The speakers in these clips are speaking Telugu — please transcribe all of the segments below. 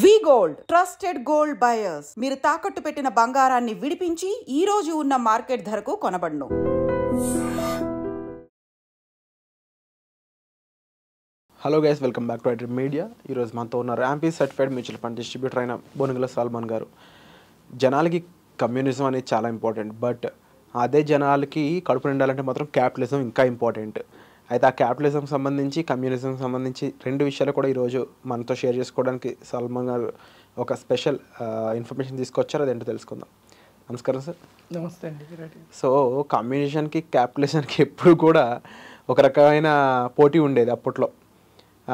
వి గోల్డ్ ట్రస్టెడ్ గోల్డ్ బయర్స్. మీరు తాకట్టు పెట్టిన బంగారాన్ని విడిపించి ఈ రోజు ఉన్న మార్కెట్ ధరకు కొనబడును. Hello guys, welcome back to iDream media. ఈరోజు మనతో ఉన్నారు AMFI certified mutual fund distributor అయిన బోనుగల సల్మాన్ గారు. జనాలకి కమ్యూనిజం అనేది చాలా ఇంపార్టెంట్, బట్ అదే జనాలకి కడుపు నిండాలంటే మాత్రం క్యాపిటలిజం ఇంకా ఇంపార్టెంట్. అయితే ఆ క్యాపిటలిజం సంబంధించి, కమ్యూనిజం సంబంధించి రెండు విషయాలు కూడా ఈరోజు మనతో షేర్ చేసుకోవడానికి సల్మాన్ గారు ఒక స్పెషల్ ఇన్ఫర్మేషన్ తీసుకొచ్చారు. అదేంటో తెలుసుకుందాం. నమస్కారం సార్. నమస్తే అండి. సో కమ్యూనిజంకి క్యాపిటలిజంకి ఎప్పుడు కూడా ఒక రకమైన పోటీ ఉండేది అప్పట్లో,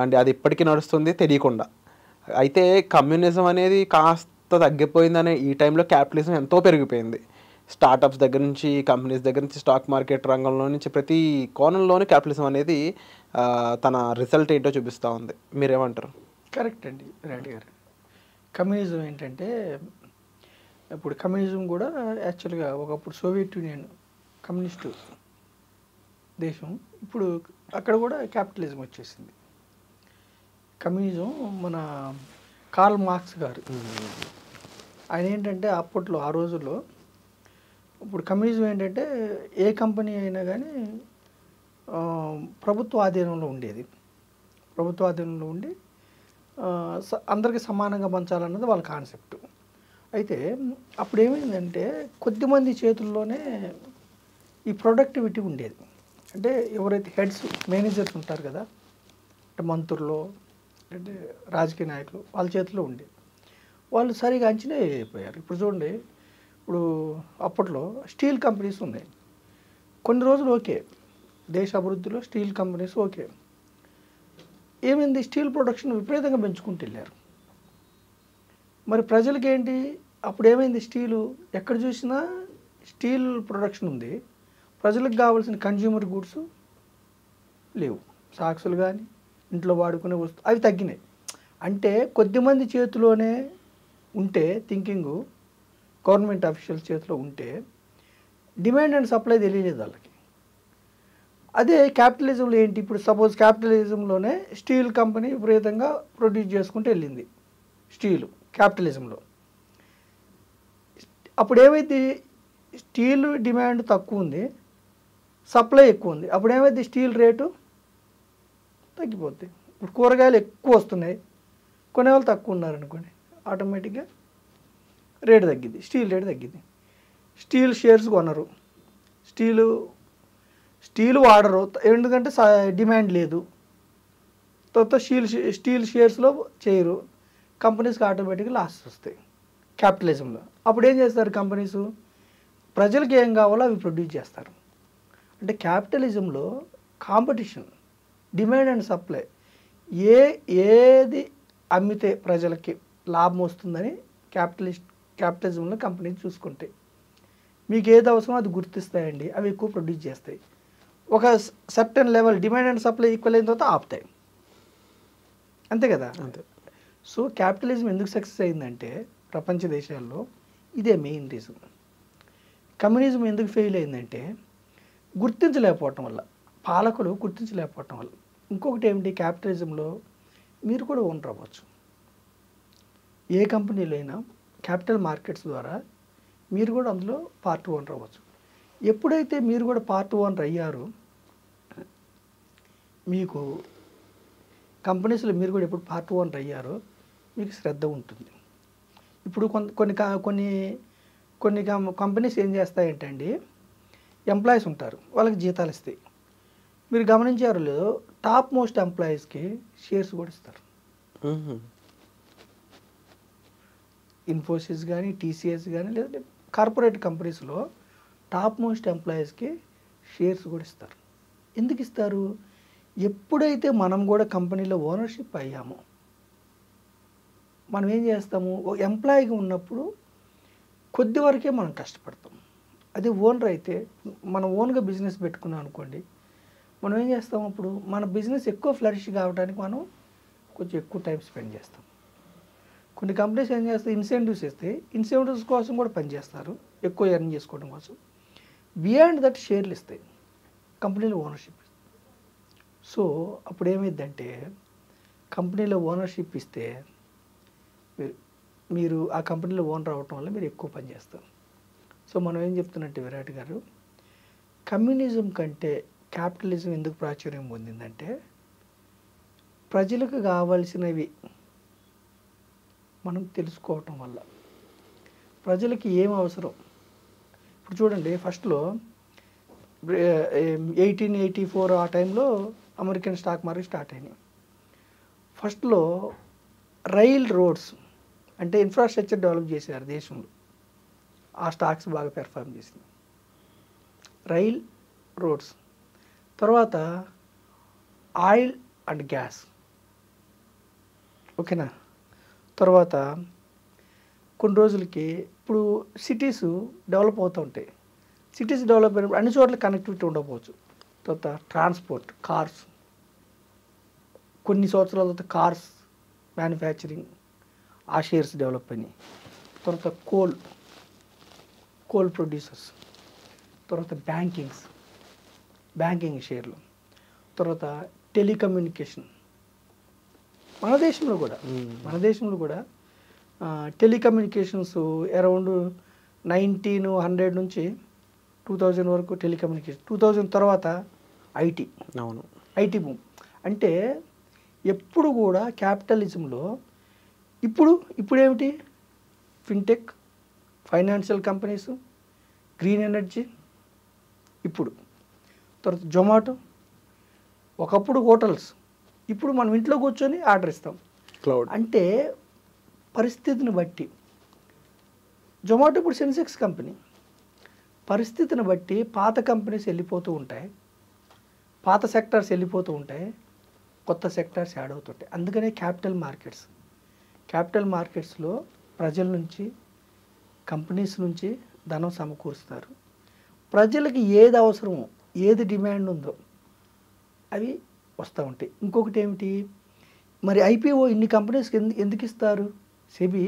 అండ్ అది ఇప్పటికీ నడుస్తుంది తెలియకుండా. అయితే కమ్యూనిజం అనేది కాస్త తగ్గిపోయిందనే ఈ టైంలో క్యాపిటలిజం ఎంతో పెరిగిపోయింది. స్టార్టప్స్ దగ్గర నుంచి, కంపెనీస్ దగ్గర నుంచి, స్టాక్ మార్కెట్ రంగంలో నుంచి ప్రతి కోణంలోనూ క్యాపిటలిజం అనేది తన రిజల్ట్ ఏంటో చూపిస్తూ ఉంది. మీరేమంటారు? కరెక్ట్ అండి రెడ్డి గారు. కమ్యూనిజం ఏంటంటే, ఇప్పుడు కమ్యూనిజం కూడా యాక్చువల్గా ఒకప్పుడు సోవియట్ యూనియన్ కమ్యూనిస్టు దేశం, ఇప్పుడు అక్కడ కూడా క్యాపిటలిజం వచ్చేసింది. కమ్యూనిజం మన కార్ల్ మార్క్స్ గారు, ఆయన ఏంటంటే అప్పట్లో ఆ రోజుల్లో, ఇప్పుడు కమ్యూనిజం ఏంటంటే ఏ కంపెనీ అయినా కానీ ప్రభుత్వ ఆధీనంలో ఉండేది. ప్రభుత్వ ఆధీనంలో ఉండి అందరికీ సమానంగా పంచాలన్నది వాళ్ళ కాన్సెప్ట్. అయితే అప్పుడు ఏమైందంటే కొద్దిమంది చేతుల్లోనే ఈ ప్రొడక్టివిటీ ఉండేది. అంటే ఎవరైతే హెడ్స్, మేనేజర్స్ ఉంటారు కదా, అంటే మంత్రులు అంటే రాజకీయ నాయకులు, వాళ్ళ చేతిలో ఉండేది. వాళ్ళు సరిగా అంచనా అయిపోయారు. ఇప్పుడు చూడండి, ఇప్పుడు అప్పట్లో స్టీల్ కంపెనీస్ ఉన్నాయి. కొన్ని రోజులు ఓకే, దేశ అభివృద్ధిలో స్టీల్ కంపెనీస్ ఓకే. ఏమైంది, స్టీల్ ప్రొడక్షన్ విపరీతంగా పెంచుకుంటూ వెళ్ళారు. మరి ప్రజలకి ఏంటి, అప్పుడు ఏమైంది, స్టీలు ఎక్కడ చూసినా స్టీల్ ప్రొడక్షన్ ఉంది, ప్రజలకు కావాల్సిన కన్జ్యూమర్ గూడ్స్ లేవు. సాక్సులు కానీ ఇంట్లో వాడుకునే వస్తువులు అవి తగ్గినాయి. అంటే కొద్దిమంది చేతిలోనే ఉంటే, థింకింగు గవర్నమెంట్ అఫీషియల్స్ చేతిలో ఉంటే డిమాండ్ అండ్ సప్లై తెలియలేదు వాళ్ళకి. అదే క్యాపిటలిజంలో ఏంటి, ఇప్పుడు సపోజ్ క్యాపిటలిజంలోనే స్టీల్ కంపెనీ విపరీతంగా ప్రొడ్యూస్ చేసుకుంటూ వెళ్ళింది. స్టీలు క్యాపిటలిజంలో అప్పుడు ఏమైంది, స్టీల్ డిమాండ్ తక్కువ ఉంది, సప్లై ఎక్కువ ఉంది. అప్పుడు ఏమైంది, స్టీల్ రేటు తగ్గిపోద్ది. ఇప్పుడు కూరగాయలు ఎక్కువ వస్తున్నాయి, కొనేవాళ్ళు తక్కువ ఉన్నారనుకోండి, ఆటోమేటిక్గా రేటు తగ్గిద్ది, స్టీల్ రేటు తగ్గిద్ది. స్టీల్ షేర్స్ కొనరు, స్టీలు వాడరు, ఎందుకంటే డిమాండ్ లేదు. తర్వాత స్టీల్ షేర్స్లో చేయరు, కంపెనీస్కి ఆటోమేటిక్గా లాస్ వస్తాయి క్యాపిటలిజంలో. అప్పుడు ఏం చేస్తారు కంపెనీస్, ప్రజలకు ఏం కావాలో అవి ప్రొడ్యూస్ చేస్తారు. అంటే క్యాపిటలిజంలో కాంపిటీషన్, డిమాండ్ అండ్ సప్లై, ఏది అమ్మితే ప్రజలకి లాభం వస్తుందని క్యాపిటలిజంలో కంపెనీలు చూసుకుంటాయి. మీకు ఏది అవసరమో అది గుర్తిస్తాయండి, అవి ఎక్కువ ప్రొడ్యూస్ చేస్తాయి. ఒక certain level demand and supply equal అయిన తర్వాత ఆపుతాయి, అంతే కదా. అంతే. సో క్యాపిటలిజం ఎందుకు సక్సెస్ అయిందంటే ప్రపంచ దేశాల్లో ఇదే మెయిన్ రీజన్. కమ్యూనిజం ఎందుకు ఫెయిల్ అయిందంటే గుర్తించలేకపోవటం వల్ల, పాలకులు గుర్తించలేకపోవటం వల్ల. ఇంకొకటి ఏమిటి, క్యాపిటలిజంలో మీరు కూడా ఓనర్ అవ్వచ్చు. ఏ కంపెనీలో అయినా క్యాపిటల్ మార్కెట్స్ ద్వారా మీరు కూడా అందులో పార్ట్ ఓనర్ అవ్వచ్చు. ఎప్పుడైతే మీరు కూడా పార్ట్ ఓనర్ అయ్యారో, మీకు కంపెనీస్లో మీరు కూడా ఎప్పుడు పార్ట్ ఓనర్ అయ్యారో మీకు శ్రద్ధ ఉంటుంది. ఇప్పుడు కొన్ని కంపెనీస్ ఏం చేస్తాయంటే అండి, ఎంప్లాయీస్ ఉంటారు, వాళ్ళకి జీతాలు ఇస్తాయి. మీరు గమనించారో లేదో, టాప్ మోస్ట్ ఎంప్లాయీస్కి షేర్స్ కూడా ఇస్తారు. ఇన్ఫోసిస్ కానీ, టీసీఎస్ కానీ, లేదంటే కార్పొరేట్ కంపెనీస్లో టాప్ మోస్ట్ ఎంప్లాయీస్కి షేర్స్ కూడా ఇస్తారు. ఎందుకు ఇస్తారు, ఎప్పుడైతే మనం కూడా కంపెనీలో ఓనర్షిప్ అయ్యామో, మనం ఏం చేస్తాము, ఎంప్లాయీగా ఉన్నప్పుడు కొద్ది వరకే మనం కష్టపడతాం. అదే ఓనర్ అయితే, మనం ఓన్గా బిజినెస్ పెట్టుకున్నాం అనుకోండి, మనం ఏం చేస్తాం, అప్పుడు మన బిజినెస్ ఎక్కువ ఫ్లరిష్ కావడానికి మనం కొంచెం ఎక్కువ టైం స్పెండ్ చేస్తాం. కొన్ని కంపెనీస్ ఏం చేస్తాయి, ఇన్సెంటివ్స్ ఇస్తే ఇన్సెంటివ్స్ కోసం కూడా పనిచేస్తారు, ఎక్కువ ఎర్న్ చేసుకోవడం కోసం. బియాండ్ దట్ షేర్లు ఇస్తాయి, కంపెనీలో ఓనర్షిప్. సో అప్పుడు ఏమైందంటే, కంపెనీలో ఓనర్షిప్ ఇస్తే మీరు మీరు ఆ కంపెనీలో ఓనర్ అవ్వటం వల్ల మీరు ఎక్కువ పని చేస్తారు. సో మనం ఏం చెప్తున్నట్టు విరాట్ గారు, కమ్యూనిజం కంటే క్యాపిటలిజం ఎందుకు ప్రాచుర్యం పొందిందంటే ప్రజలకు కావాల్సినవి మనం తెలుసుకోవటం వల్ల. ప్రజలకి ఏం అవసరం, ఇప్పుడు చూడండి ఫస్ట్లో 1884 ఆ టైంలో అమెరికన్ స్టాక్ మార్కెట్ స్టార్ట్ అయినాయి. ఫస్ట్లో రైల్ రోడ్స్ అంటే ఇన్ఫ్రాస్ట్రక్చర్ డెవలప్ చేశారు దేశంలో, ఆ స్టాక్స్ బాగా పెర్ఫార్మ్ చేసింది. రైల్ రోడ్స్ తర్వాత ఆయిల్ అండ్ గ్యాస్, ఓకేనా. తర్వాత కొన్ని రోజులకి ఇప్పుడు సిటీస్ డెవలప్ అవుతూ ఉంటాయి. సిటీస్ డెవలప్ అయినప్పుడు అన్ని చోట్ల కనెక్టివిటీ ఉండకపోవచ్చు. తర్వాత ట్రాన్స్పోర్ట్, కార్స్, కొన్ని సంవత్సరాల తర్వాత కార్స్ మ్యానుఫ్యాక్చరింగ్ ఆ షేర్స్ డెవలప్ అయినాయి. తర్వాత కోల్ ప్రొడ్యూసర్స్, తర్వాత బ్యాంకింగ్ షేర్లు, తర్వాత టెలికమ్యూనికేషన్. మన దేశంలో కూడా టెలికమ్యూనికేషన్స్ అరౌండ్ 1900 నుంచి 2000 వరకు టెలికమ్యూనికేషన్. 2000 తర్వాత ఐటీ బూమ్. అంటే ఎప్పుడు కూడా క్యాపిటలిజంలో ఇప్పుడేమిటి, fintech, financial companies, green energy, ఇప్పుడు తర్వాత జొమాటో, ఒకప్పుడు హోటల్స్, ఇప్పుడు మనం ఇంట్లో కూర్చొని ఆర్డర్ ఇస్తాం, క్లౌడ్. అంటే పరిస్థితిని బట్టి జొమాటో ఇప్పుడు సెన్సెక్స్ కంపెనీ. పరిస్థితిని బట్టి పాత కంపెనీస్ వెళ్ళిపోతూ ఉంటాయి, పాత సెక్టార్స్ వెళ్ళిపోతూ ఉంటాయి, కొత్త సెక్టార్స్ యాడ్ అవుతుంటాయి. అందుకనే క్యాపిటల్ మార్కెట్స్లో ప్రజల నుంచి, కంపెనీస్ నుంచి ధనం సమకూరుస్తారు. ప్రజలకి ఏది అవసరమో, ఏది డిమాండ్ ఉందో అవి వస్తూ ఉంటాయి. ఇంకొకటి ఏమిటి, మరి ఐపీఓ ఇన్ని కంపెనీస్కి ఎందుకు ఇస్తారు? సెబీ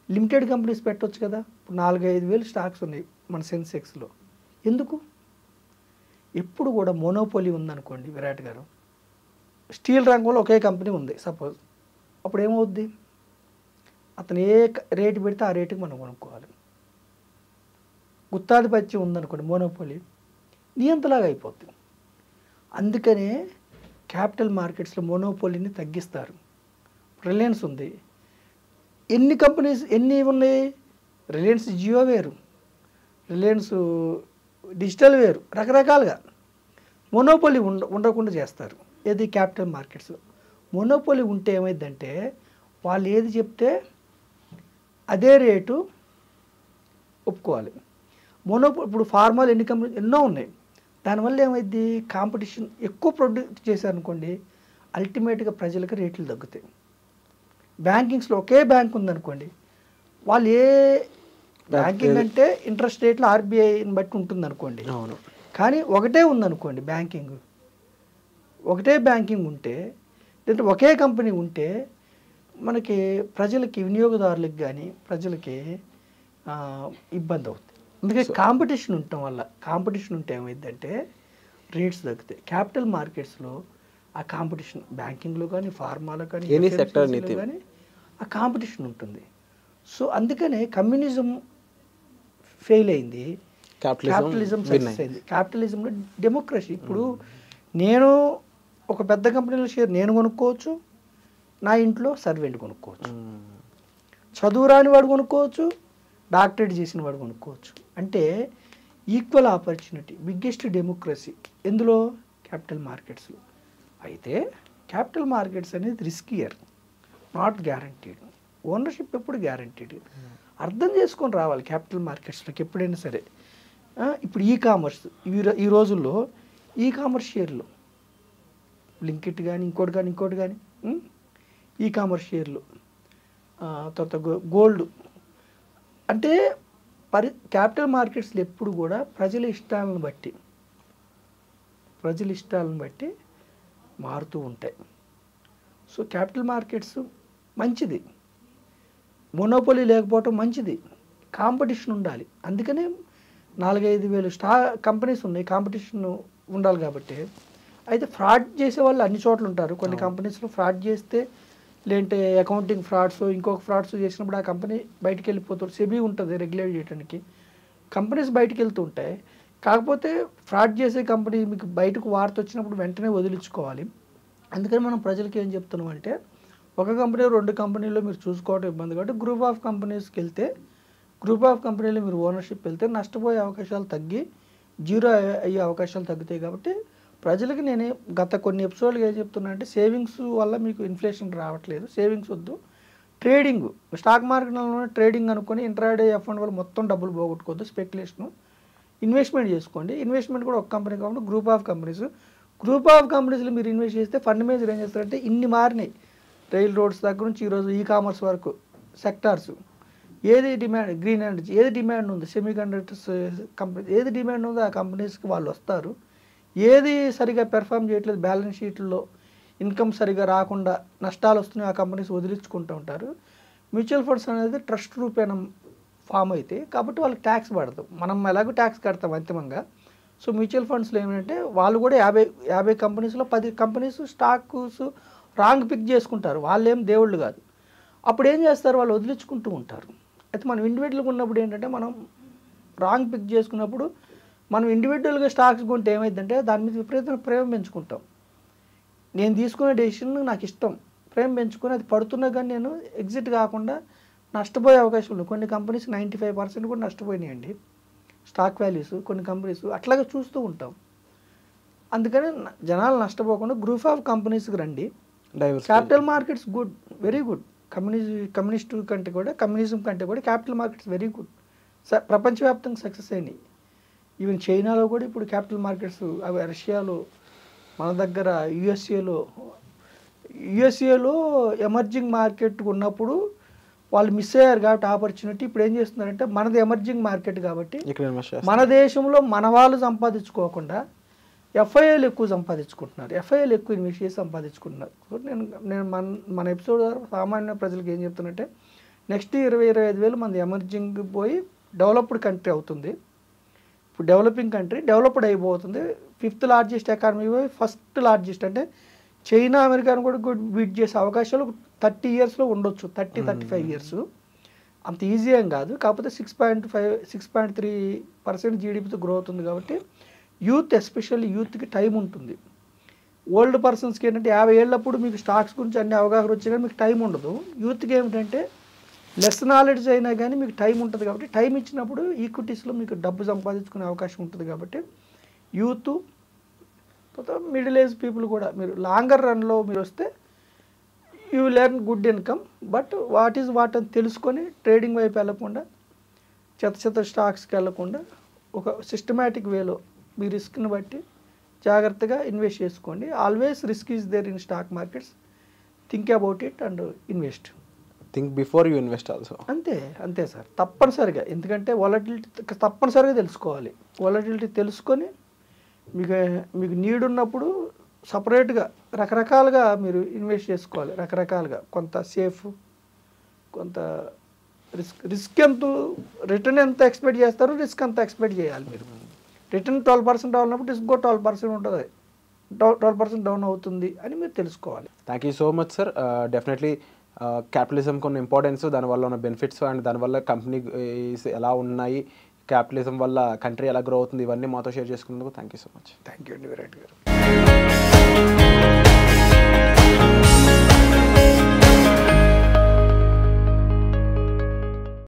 లిమిటెడ్ కంపెనీస్ పెట్టవచ్చు కదా. ఇప్పుడు 4-5 వేలు స్టాక్స్ ఉన్నాయి మన సెన్సెక్స్లో. ఎందుకు? ఎప్పుడు కూడా మోనోపోలీ ఉందనుకోండి విరాట్ గారు, స్టీల్ రంగంలో ఒకే కంపెనీ ఉంది సపోజ్, అప్పుడు ఏమవుద్ది, అతను ఏ రేటు పెడితే ఆ రేటుకి మనం కొనుక్కోవాలి. గుత్తాధిపత్యం ఉందనుకోండి, మోనోపోలీ, నియంతలాగా అయిపోద్ది. అందుకనే క్యాపిటల్ మార్కెట్స్లో మోనోపోలీని తగ్గిస్తారు. రిలయన్స్ ఉంది, ఎన్ని ఉన్నాయి, రిలయన్స్ జియో వేరు, రిలయన్స్ డిజిటల్ వేరు, రకరకాలుగా మోనోపోలీ ఉండకుండా చేస్తారు. ఏది క్యాపిటల్ మార్కెట్స్లో. మోనోపోలీ ఉంటే ఏమైందంటే వాళ్ళు ఏది చెప్తే అదే రేటు ఒప్పుకోవాలి. ఇప్పుడు ఫార్మాలు ఎన్ని కంపెనీలు ఎన్నో ఉన్నాయి, దానివల్ల ఏమైంది, కాంపిటీషన్ ఎక్కువ ప్రొడ్యూస్ చేశారనుకోండి, అల్టిమేట్గా ప్రజలకు రేట్లు తగ్గుతాయి. బ్యాంకింగ్స్లో ఒకే బ్యాంక్ ఉందనుకోండి, వాళ్ళు బ్యాంకింగ్ అంటే ఇంట్రెస్ట్ రేట్లు ఆర్బీఐని బట్టి ఉంటుంది అనుకోండి, కానీ ఒకటే ఉందనుకోండి ఒకటే బ్యాంకింగ్ ఉంటే, లేదంటే ఒకే కంపెనీ ఉంటే మనకి ప్రజలకి, వినియోగదారులకు కానీ ప్రజలకి ఇబ్బంది అవుతుంది. అందుకే కాంపిటీషన్ ఉంటే ఏమైందంటే రేట్స్ తగ్గుతాయి. క్యాపిటల్ మార్కెట్స్లో ఆ కాంపిటీషన్, బ్యాంకింగ్లో కానీ, ఫార్మాలో కానీ, కానీ ఆ కాంపిటీషన్ ఉంటుంది. సో అందుకనే కమ్యూనిజం ఫెయిల్ అయింది, క్యాపిటలిజం సక్సెస్ అయింది. క్యాపిటలిజంలో డెమోక్రసీ. ఇప్పుడు నేను ఒక పెద్ద కంపెనీలో షేర్ నేను కొనుక్కోవచ్చు, నా ఇంట్లో సర్వెంట్ కొనుక్కోవచ్చు, చదువు రాని వాడు కొనుక్కోవచ్చు, డాక్టరేట్ చేసిన వాడు కొనుక్కోవచ్చు. అంటే ఈక్వల్ ఆపర్చునిటీ, బిగ్గెస్ట్ డెమోక్రసీ ఎందులో, క్యాపిటల్ మార్కెట్స్లో. అయితే క్యాపిటల్ మార్కెట్స్ అనేది రిస్కియర్, నాట్ గ్యారంటీడ్. ఓనర్షిప్ ఎప్పుడు గ్యారంటీడ్. అర్థం చేసుకొని రావాలి క్యాపిటల్ మార్కెట్స్లోకి ఎప్పుడైనా సరే. ఇప్పుడు ఈ రోజుల్లో ఈ-కామర్స్ షేర్లు, బ్లింకిట్ కానీ ఇంకోటి కానీ ఈ-కామర్స్ షేర్లు, తర్వాత గోల్డ్, అంటే క్యాపిటల్ మార్కెట్స్లో ఎప్పుడు కూడా ప్రజల ఇష్టాలను బట్టి మారుతూ ఉంటాయి. సో క్యాపిటల్ మార్కెట్స్ మంచిది, మోనోపోలీ లేకపోవటం మంచిది, కాంపిటీషన్ ఉండాలి. అందుకనే 4-5 వేలు కంపెనీస్ ఉన్నాయి, కాంపిటీషన్ ఉండాలి కాబట్టి. అయితే ఫ్రాడ్ చేసే వాళ్ళు అన్ని చోట్ల ఉంటారు. కొన్ని కంపెనీస్లో ఫ్రాడ్ చేస్తే లేదంటే అకౌంటింగ్ ఫ్రాడ్స్ ఇంకొక ఫ్రాడ్స్ చేసినప్పుడు ఆ కంపెనీ బయటికి వెళ్ళిపోతారు. సెబీ ఉంటుంది రెగ్యులేట్ చేయడానికి, కంపెనీస్ బయటికి వెళ్తూ ఉంటాయి. కాకపోతే ఫ్రాడ్ చేసే కంపెనీ మీకు బయటకు వార్త వచ్చినప్పుడు వెంటనే వదిలించుకోవాలి. అందుకని మనం ప్రజలకి ఏం చెప్తున్నాం అంటే, ఒక కంపెనీ 2 కంపెనీలో మీరు చూసుకోవడం ఇబ్బంది కాబట్టి గ్రూప్ ఆఫ్ కంపెనీస్కి వెళ్తే, గ్రూప్ ఆఫ్ కంపెనీలో మీరు ఓనర్షిప్ వెళ్తే నష్టపోయే అవకాశాలు తగ్గి జీరో అయ్యే అవకాశాలు తగ్గుతాయి. కాబట్టి ప్రజలకి నేను గత కొన్ని ఎపిసోడ్లు ఏం చెప్తున్నా అంటే, సేవింగ్స్ వల్ల మీకు ఇన్ఫ్లేషన్ రావట్లేదు, సేవింగ్స్ వద్దు, ట్రేడింగ్ స్టాక్ మార్కెట్లో ట్రేడింగ్ అనుకొని ఇంట్రాడే ఎఫ్ఎండ్ వల్ల మొత్తం డబ్బులు పోగొట్టుకోవద్దు, స్పెక్యులేషను, ఇన్వెస్ట్మెంట్ చేసుకోండి. ఇన్వెస్ట్మెంట్ కూడా ఒక కంపెనీ కాబట్టి group of companies, group of కంపెనీస్లో మీరు ఇన్వెస్ట్ చేస్తే ఫండ్ మేనేజర్ ఏం చేస్తారంటే ఇన్ని మారినాయి, రైల్ రోడ్స్ దగ్గర నుంచి ఈరోజు కామర్స్ వరకు సెక్టార్స్, ఏది డిమాండ్, గ్రీన్ ఎనర్జీ ఏది డిమాండ్ ఉంది, సెమీ కండక్టర్స్ కంపెనీ ఏది డిమాండ్ ఉందో ఆ కంపెనీస్కి వాళ్ళు వస్తారు. ఏది సరిగా పెర్ఫామ్ చేయట్లేదు, బ్యాలెన్స్ షీట్లో ఇన్కమ్ సరిగా రాకుండా నష్టాలు వస్తున్నాయి, ఆ కంపెనీస్ వదిలించుకుంటూ ఉంటారు. మ్యూచువల్ ఫండ్స్ అనేది ట్రస్ట్ రూపేణ ఫామ్ అయితే కాబట్టి వాళ్ళకి ట్యాక్స్ పడదు, మనం ఎలాగో ట్యాక్స్ కడతాం అంతిమంగా. సో మ్యూచువల్ ఫండ్స్లో ఏమంటే వాళ్ళు కూడా 50 కంపెనీస్లో 10 కంపెనీస్ స్టాక్స్ రాంగ్ పిక్ చేసుకుంటారు, వాళ్ళు ఏం దేవుళ్ళు కాదు. అప్పుడు ఏం చేస్తారు, వాళ్ళు వదిలించుకుంటూ ఉంటారు. అయితే మనం ఇండివిజువల్గా ఉన్నప్పుడు ఏంటంటే, మనం రాంగ్ పిక్ చేసుకున్నప్పుడు మనం ఇండివిజువల్గా స్టాక్స్ కొంటే ఏమైందంటే దాని మీద విపరీతమైన ప్రేమ పెంచుకుంటాం. నేను తీసుకునే డెసిషన్ నాకు ఇష్టం, ప్రేమ పెంచుకొని అది పడుతున్నా కానీ నేను ఎగ్జిట్ కాకుండా నష్టపోయే అవకాశం ఉంది. కొన్ని కంపెనీస్ 95% కూడా నష్టపోయినాయండి స్టాక్ వాల్యూస్, కొన్ని కంపెనీస్ అట్లాగే చూస్తూ ఉంటాం. అందుకని జనాలు నష్టపోకుండా గ్రూప్ ఆఫ్ కంపెనీస్కి రండి. Capital markets good, very good. Communist కంటే కూడా, కమ్యూనిజం కంటే కూడా క్యాపిటల్ మార్కెట్స్ వెరీ గుడ్, ప్రపంచవ్యాప్తంగా సక్సెస్ అయినాయి. ఈవెన్ చైనాలో కూడా ఇప్పుడు క్యాపిటల్ మార్కెట్స్, అవి రష్యాలో, మన దగ్గర యుఎస్ఏలో ఎమర్జింగ్ మార్కెట్ ఉన్నప్పుడు వాళ్ళు మిస్ అయ్యారు కాబట్టి ఆపర్చునిటీ. ఇప్పుడు ఏం చేస్తున్నారంటే మనది ఎమర్జింగ్ మార్కెట్ కాబట్టి మన దేశంలో మన వాళ్ళు సంపాదించుకోకుండా ఎఫ్ఐఏలు ఎక్కువ సంపాదించుకుంటున్నారు, ఎఫ్ఐఏలు ఎక్కువ ఇన్వెస్ట్ చేసి సంపాదించుకుంటున్నారు. నేను మన ఎపిసోడ్ ద్వారా సామాన్య ప్రజలకు ఏం చెప్తున్నట్టే, నెక్స్ట్ 20-25 వేలు మంది ఎమర్జింగ్ పోయి డెవలప్డ్ కంట్రీ అవుతుంది. ఇప్పుడు డెవలపింగ్ కంట్రీ డెవలప్డ్ అయిపోతుంది, 5th లార్జెస్ట్ ఎకానమీ పోయి 1st లార్జెస్ట్. అంటే చైనా అమెరికాను కూడా బీట్ చేసే అవకాశాలు 30 ఇయర్స్లో ఉండొచ్చు, 30-35 ఇయర్స్. అంత ఈజీ ఏం కాదు, కాకపోతే 6.3% జీడిపితో గ్రో అవుతుంది. కాబట్టి యూత్, ఎస్పెషల్లీ యూత్కి టైం ఉంటుంది. ఓల్డ్ పర్సన్స్కి ఏంటంటే 50 ఏళ్ళప్పుడు మీకు స్టాక్స్ గురించి అన్ని అవగాహన వచ్చి కానీ మీకు టైం ఉండదు. యూత్కి ఏమిటంటే లెస్ నాలెడ్జ్ అయినా కానీ మీకు టైం ఉంటుంది. కాబట్టి టైం ఇచ్చినప్పుడు ఈక్విటీస్లో మీకు డబ్బు సంపాదించుకునే అవకాశం ఉంటుంది. కాబట్టి యూత్, మిడిల్ ఏజ్ పీపుల్ కూడా మీరు లాంగర్ రన్లో మీరు వస్తే you learn good income. But what is what అని తెలుసుకొని ట్రేడింగ్ వైపు వెళ్ళకుండా, చెత్త స్టాక్స్కి వెళ్ళకుండా ఒక సిస్టమేటిక్ వేలో మీ రిస్క్ని బట్టి జాగ్రత్తగా ఇన్వెస్ట్ చేసుకోండి. Always risk is there in stock markets. Think about it and invest. Think before you invest also. అంతే సార్, తప్పనిసరిగా. ఎందుకంటే వాలటిలిటీ తప్పనిసరిగా తెలుసుకోవాలి. వాలటిలిటీ తెలుసుకొని మీకు నీడ్ ఉన్నప్పుడు సపరేట్గా రకరకాలుగా మీరు ఇన్వెస్ట్ చేసుకోవాలి. రకరకాలుగా, కొంత సేఫ్, కొంత రిస్క్ ఎంత, రిటర్న్ ఎంత ఎక్స్పెక్ట్ చేస్తారో రిస్క్ అంత ఎక్స్పెక్ట్ చేయాలి. మీరు రిటర్న్ 12% ఉన్నప్పుడు రిస్క్ కూడా 12% ఉంటుంది, 12% డౌన్ అవుతుంది అని మీరు తెలుసుకోవాలి. Thank you so much sir. Definitely capitalism కొన్ని ఇంపార్టెన్స్, దానివల్ల ఉన్న బెనిఫిట్స్ అండ్ దానివల్ల కంపెనీస్ ఎలా ఉన్నాయి, క్యాపిటలిజం వల్ల కంట్రీ ఎలా గ్రో అవుతుంది, ఇవన్నీ మాతో షేర్ చేసుకున్నందుకు thank you so much. Thank you అండి విరాట్ గారు.